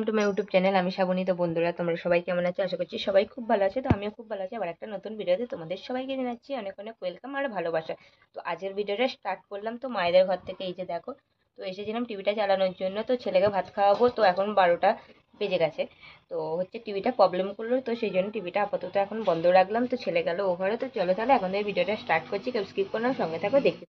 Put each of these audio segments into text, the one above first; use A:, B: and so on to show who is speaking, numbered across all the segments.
A: To my YouTube channel. আমি শ্রাবণী। তো বন্ধুরা, তোমরা সবাই কেমন আছো? আশা করছি সবাই খুব ভালো আছে। তো আমিও খুব ভালো আছি। আবার একটা নতুন ভিডিওতে তোমাদের সবাইকে জানাচ্ছি অনেক অনেক ওয়েলকাম আর ভালোবাসা। তো আজকের ভিডিওটা স্টার্ট করলাম তো মায়েদের ঘর থেকে। এই যে দেখো, তো এসেছিলাম টিভিটা চালানোর জন্য। তো ছেলেকে ভাত খাওয়াবো, তো এখন 12টা বেজে গেছে। তো হচ্ছে টিভিটা প্রবলেম করলো, তো সেই জন্য টিভিটা আপাতত এখন বন্ধ রাখলাম। তো ছেলে গেল ও ঘরে। তো চলো তাহলে এখন এই ভিডিওটা স্টার্ট করছি। কেউ স্কিপ করো না, সঙ্গে থাকো দেখতে।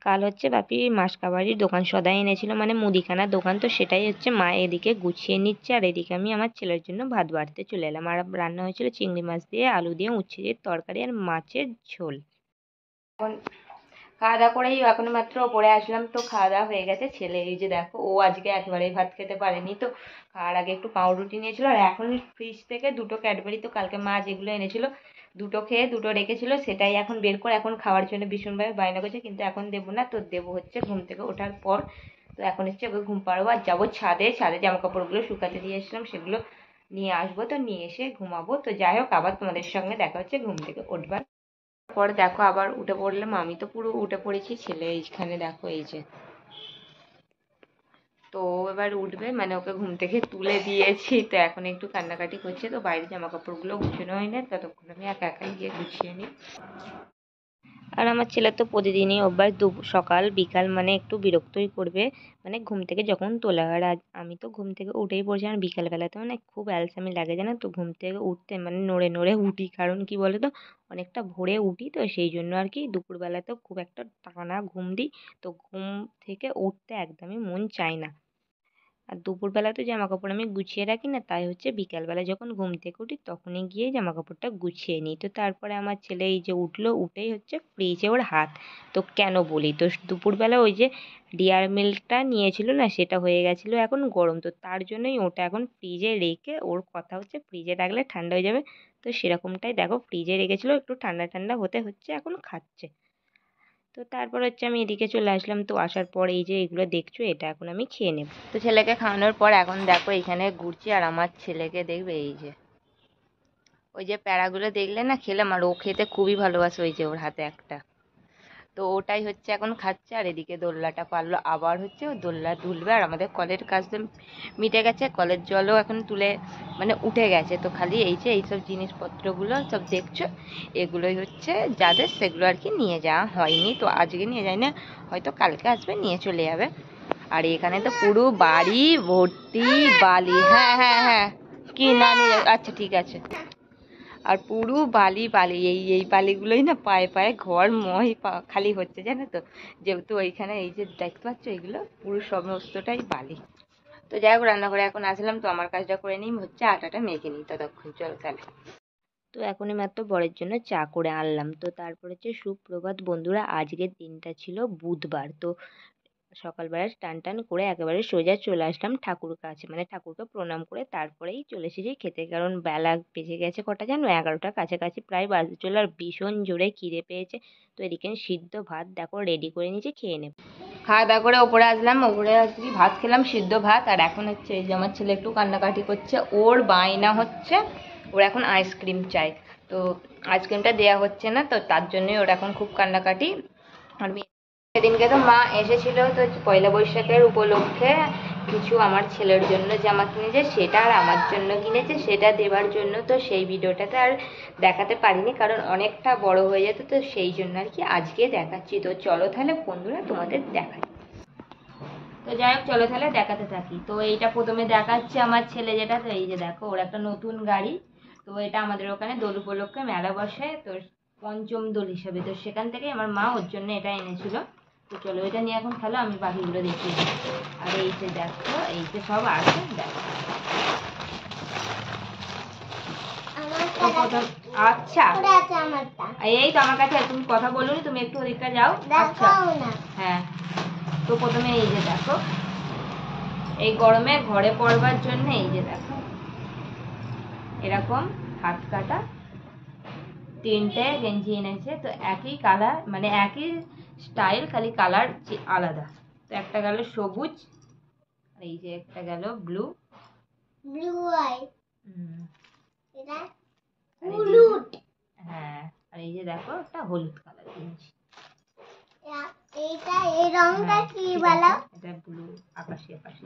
A: কাল হচ্ছে বাপি মাসকাবারির দোকান সদাই এনেছিল, মানে মুদিখানার দোকান। তো সেটাই হচ্ছে মা এদিকে গুছিয়ে নিচ্ছে, আর এদিকে আমি আমার ছেলের জন্য ভাত বাড়তে চলে এলাম। আর রান্না হয়েছিল চিংড়ি মাছ দিয়ে, আলু দিয়ে, উচ্ছে দিয়ে তরকারি আর মাছের ঝোল। এখন খাওয়া দাওয়া করেই এখন মাত্র ওপরে আসলাম। তো খাওয়া দাওয়া হয়ে গেছে। ছেলে এই যে দেখো, ও আজকে একেবারেই ভাত খেতে পারেনি। তো খাওয়ার আগে একটু পাউরুটি নিয়েছিল, আর এখন ফ্রিজ থেকে দুটো ক্যাডবেরি, তো কালকে মা যেগুলো এনেছিল দুটো খেয়ে দুটো রেখেছিল, সেটাই এখন বের করে এখন খাওয়ার জন্য ভীষণভাবে বায়না করছে। কিন্তু এখন দেবো না, তো দেবো হচ্ছে ঘুম থেকে ওঠার পর। তো এখন হচ্ছে ওকে ঘুম পাড়াবো আর যাবো ছাদে। ছাদে জামা কাপড়গুলো শুকাতে দিয়ে এসেছিলাম, সেগুলো নিয়ে আসবো। তো নিয়ে এসে ঘুমাবো। তো যাই হোক, আবার তোমাদের সঙ্গে দেখা হচ্ছে ঘুম থেকে উঠবার পরে। দেখো আবার উঠে পড়লাম। আমি তো পুরো উঠে পড়েছি, ছেলে এইখানে দেখো এই যে। তো এবার উঠবে, মানে ওকে ঘুম থেকে তুলে দিয়েছি। তো এখন একটু কান্নাকাটি করছে। তো বাইরে জামা কাপড়গুলো গুছানো হয় না, ততক্ষণ আমি একা একাই গিয়ে গুছিয়ে নিই। আর আমার ছেলে তো প্রতিদিনই অভ্যাস, সকাল বিকাল মানে একটু বিরক্তই করবে, মানে ঘুম থেকে যখন তোলা হয়। আর আমি তো ঘুম থেকে উঠেই পড়ছি। আর বিকালবেলাতে মানে খুব অ্যালসামি লাগে, জানো তো, ঘুম থেকে উঠতে মানে নড়ে নড়ে উঠি। কারণ কি বলো তো, অনেকটা ভোরে উঠি, তো সেই জন্য আর কি দুপুরবেলাতেও খুব একটা টানা ঘুম দিই। তো ঘুম থেকে উঠতে একদমই মন চায় না। আর দুপুরবেলা তো জামা কাপড় আমি গুছিয়ে রাখি না, তাই হচ্ছে বিকালবেলা যখন ঘুম থেকে উঠি তখনই গিয়ে জামা কাপড়টা গুছিয়ে নিই। তো তারপরে আমার ছেলে এই যে উঠলো, উঠেই হচ্ছে ফ্রিজে ওর হাত। তো কেন বলি, তো দুপুরবেলা ওই যে ডিয়ার মিল্কটা নিয়েছিল না, সেটা হয়ে গেছিলো এখন গরম। তো তার জন্যই ওটা এখন ফ্রিজে রেখে, ওর কথা হচ্ছে ফ্রিজে রাখলে ঠান্ডা হয়ে যাবে। তো সেরকমটাই দেখো ফ্রিজে রেখেছিলো, একটু ঠান্ডা ঠান্ডা হতে হচ্ছে এখন খাচ্ছে। তো তারপর হচ্ছে আমি এদিকে চলে আসলাম। তো আসার পর এই যে এগুলো দেখছো, এটা এখন আমি খেয়ে নেব। তো ছেলেকে খাওয়ানোর পর এখন দেখো এখানে ঘুরছি, আর আমার ছেলেকে দেখবে এই যে ওই যে প্যারাগুলো দেখলে না খেলাম, আর ও খেতে খুবই ভালোবাসে। ওই যে ওর হাতে একটা, তো ওটাই হচ্ছে এখন খাচ্ছে। আর এদিকে দোলনাটা পারলো, আবার হচ্ছে ও দোলনা তুলবে। আর আমাদের কলের কাজ তো মিটে গেছে, কলের জলও এখন তুলে মানে উঠে গেছে। তো খালি এই যে এইসব জিনিসপত্রগুলো সব দেখছো, এগুলোই হচ্ছে যাদের, সেগুলো আর কি নিয়ে যাওয়া হয়নি। তো আজকে নিয়ে যায় না, হয়তো কালকে আসবে, নিয়ে চলে যাবে। আর এখানে তো পুরো বাড়ি ভর্তি বালি। হ্যাঁ হ্যাঁ হ্যাঁ, কি না নিয়ে যাবে? আচ্ছা ঠিক আছে। আর পুরো বালি বালি, এই বালিগুলোই না পায়ে পায়ে ঘর ময় খালি হচ্ছে, জানো তো। যেহেতু ওইখানে এই যে দেখতে পাচ্ছ, এগুলো পুরো সমস্তটাই বালি। তো যাই হোক, রান্নাঘরে এখন আসলাম। তো আমার কাজটা করে নিই, হচ্ছে আটাটা মেখে নিই ততক্ষণ। চলো তাহলে। তো এখনই মাত্র বরের জন্য চা করে আনলাম। তো তারপর হচ্ছে সুপ্রভাত বন্ধুরা। আজকের দিনটা ছিল বুধবার। তো সকালবেলা টান টান করে একেবারে সোজা চলে আসলাম ঠাকুর কাছে, মানে ঠাকুরকে প্রণাম করে তারপরেই চলে এসেছি খেতে। কারণ বেলা বেজে গেছে কটা জানো, 11টার কাছাকাছি প্রায় বাজতে চলে। আর ভীষণ জোরে খিদে পেয়েছে। তো এদিকে সিদ্ধ ভাত দেখো রেডি করে নিয়েছি, খেয়ে নেব। খাওয়া দাওয়া করে ওপরে আসলাম, ওপরে আসি ভাত খেলাম, সিদ্ধ ভাত। আর এখন হচ্ছে এই যে আমার ছেলে একটু কান্নাকাটি করছে, ওর বায়না হচ্ছে ওর এখন আইসক্রিম চাই। তো আইসক্রিমটা দেওয়া হচ্ছে না, তো তার জন্যই ওর এখন খুব কান্নাকাটি। আর সেদিনকে তো মা এসেছিল, তো পয়লা বৈশাখের উপলক্ষে কিছু আমার ছেলের জন্য জামা কিনেছে, সেটা আর আমার জন্য কিনেছে, সেটা দেওয়ার জন্য। তো সেই ভিডিওটাতে আর দেখাতে পারিনি, কারণ অনেকটা বড় হয়ে যেত। তো সেই জন্য আর কি আজকে দেখাচ্ছি। তো চলো তাহলে বন্ধুরা তোমাদের দেখাই। তো যাই হোক, চলো তাহলে দেখাতে থাকি। তো এইটা প্রথমে দেখাচ্ছে আমার ছেলে যেটা। তো এই যে দেখো, ওর একটা নতুন গাড়ি। তো এটা আমাদের ওখানে দোল উপলক্ষে মেলা বসে, তো পঞ্চম দোল হিসাবে। তো সেখান থেকে আমার মা ওর জন্য এটা এনেছিল। তো চলো এটা নিয়ে এখন খেলো, আমি বাকিগুলো দেখিয়ে দিই। আর এই যে দেখো, এই যে সব আছে দেখো। আচ্ছা, এই তো আমার কাছে। তুমি কথা বলো, তুমি একটু ওদিকটা যাও। আচ্ছা হ্যাঁ। তো প্রথমে এই যে দেখো, এই গরমে ঘরে পড়বার জন্য এই যে দেখো এরকম হাত কাটা 3টে গেঞ্জি এনেছে। তো একই কালার, মানে একই স্টাইল, খালি কালার আলাদা। তো একটা গেল সবুজ, আর এই যে একটা গেল ব্লু। এটা হলুদ। হ্যাঁ, আর এই যে দেখো একটা হলুদ কালার গেঞ্জি। এইটা এই রংটা কি বলো? এটা ব্লু, আকাশি আকাশি।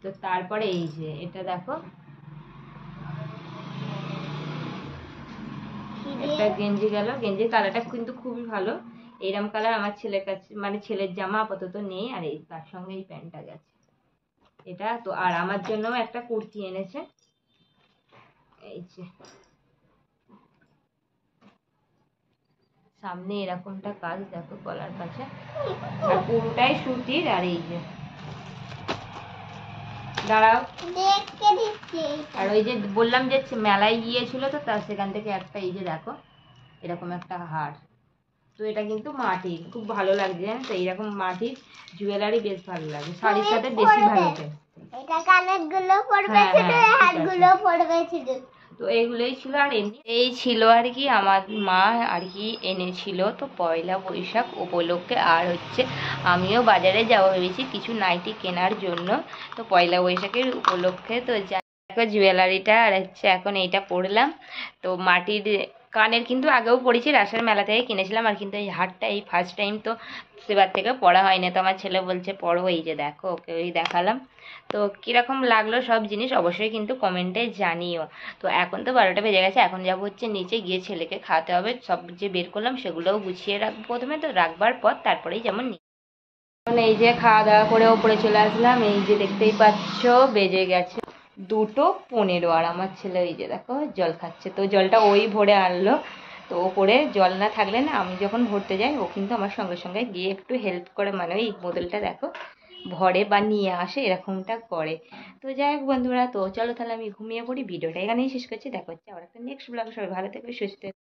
A: তো তারপরে এই যে এটা দেখো, একটা গেঞ্জি গেল, গেঞ্জির কালারটা কিন্তু খুবই ভালো। এইরকম কালার আমার ছেলের কাছে, মানে ছেলের জামা আপাতত নেই, আর এই তার সঙ্গে এই প্যান্টটা গেছে এটা তো। আর আমার জন্য একটা কুর্তি এনেছে, এই যে সামনে এরকমটা কাজ দেখো গলার কাছে, আর পুরোটাই সুতির। আর এই যে দাঁড়াও, আর ওই যে বললাম যে মেলায় গিয়েছিল তো তার সেখান থেকে একটা এই যে দেখো এরকম একটা হার। তো এটা কিন্তু মাটির, খুব ভালো লাগছে জানো তো, এইরকম মাটির জুয়েলারি বেশ ভালো লাগে, শাড়ির সাথে বেশি ভালো লাগে। এটা কানের গুলো পড়বে ছিল, হাতগুলো পড়বে ছিল। তো এইগুলোই ছিল। আর এমনি এই ছিল আর কি, আমার মা আর কি এনেছিল তো পয়লা বৈশাখ উপলক্ষে। আর হচ্ছে আমিও বাজারে যাবো ভেবেছি কিছু নাইটি কেনার জন্য, তো পয়লা বৈশাখের উপলক্ষে। তো দেখো জুয়েলারিটা, আর হচ্ছে এখন এইটা পরলাম। তো মাটির কানের কিন্তু আগেও পড়েছি, রাসের মেলা থেকে কিনেছিলাম, আর কিন্তু এই হারটা এই ফার্স্ট টাইম, তো সেবার থেকে পড়া হয়নি। তো আমার ছেলে বলছে পড়ো, এই যে দেখো ওকে ওই দেখালাম। তো কীরকম লাগলো সব জিনিস অবশ্যই কিন্তু কমেন্টে জানিও। তো এখন তো 12টা বেজে গেছে, এখন যাবো হচ্ছে নিচে গিয়ে ছেলেকে খাওয়াতে হবে। সব যে বের করলাম সেগুলোও গুছিয়ে রাখবো প্রথমে, তো রাখবার পর তারপরেই যেমন এখন এই যে খাওয়া দাওয়া করে ওপরে চলে আসলাম। এই যে দেখতেই পাচ্ছ বেজে গেছে 2:15, আর আমার ছেলে এই যে দেখো জল খাচ্ছে। তো জলটা ওই ভরে আনলো, তো ওপরে জল না থাকলে না আমি যখন ভরতে যাই ও কিন্তু আমার সঙ্গে সঙ্গে গিয়ে একটু হেল্প করে, মানে ওই বোতলটা দেখো ভরে বা নিয়ে আসে, এরকমটা করে। তো যাই হোক বন্ধুরা, তো চলো তাহলে আমি ঘুমিয়ে পড়ি। ভিডিওটা এখানেই শেষ করছি, দেখা হচ্ছে আবার একটা নেক্সট ব্লগে। সবাই ভালো থেকো, সুস্থ থেকো।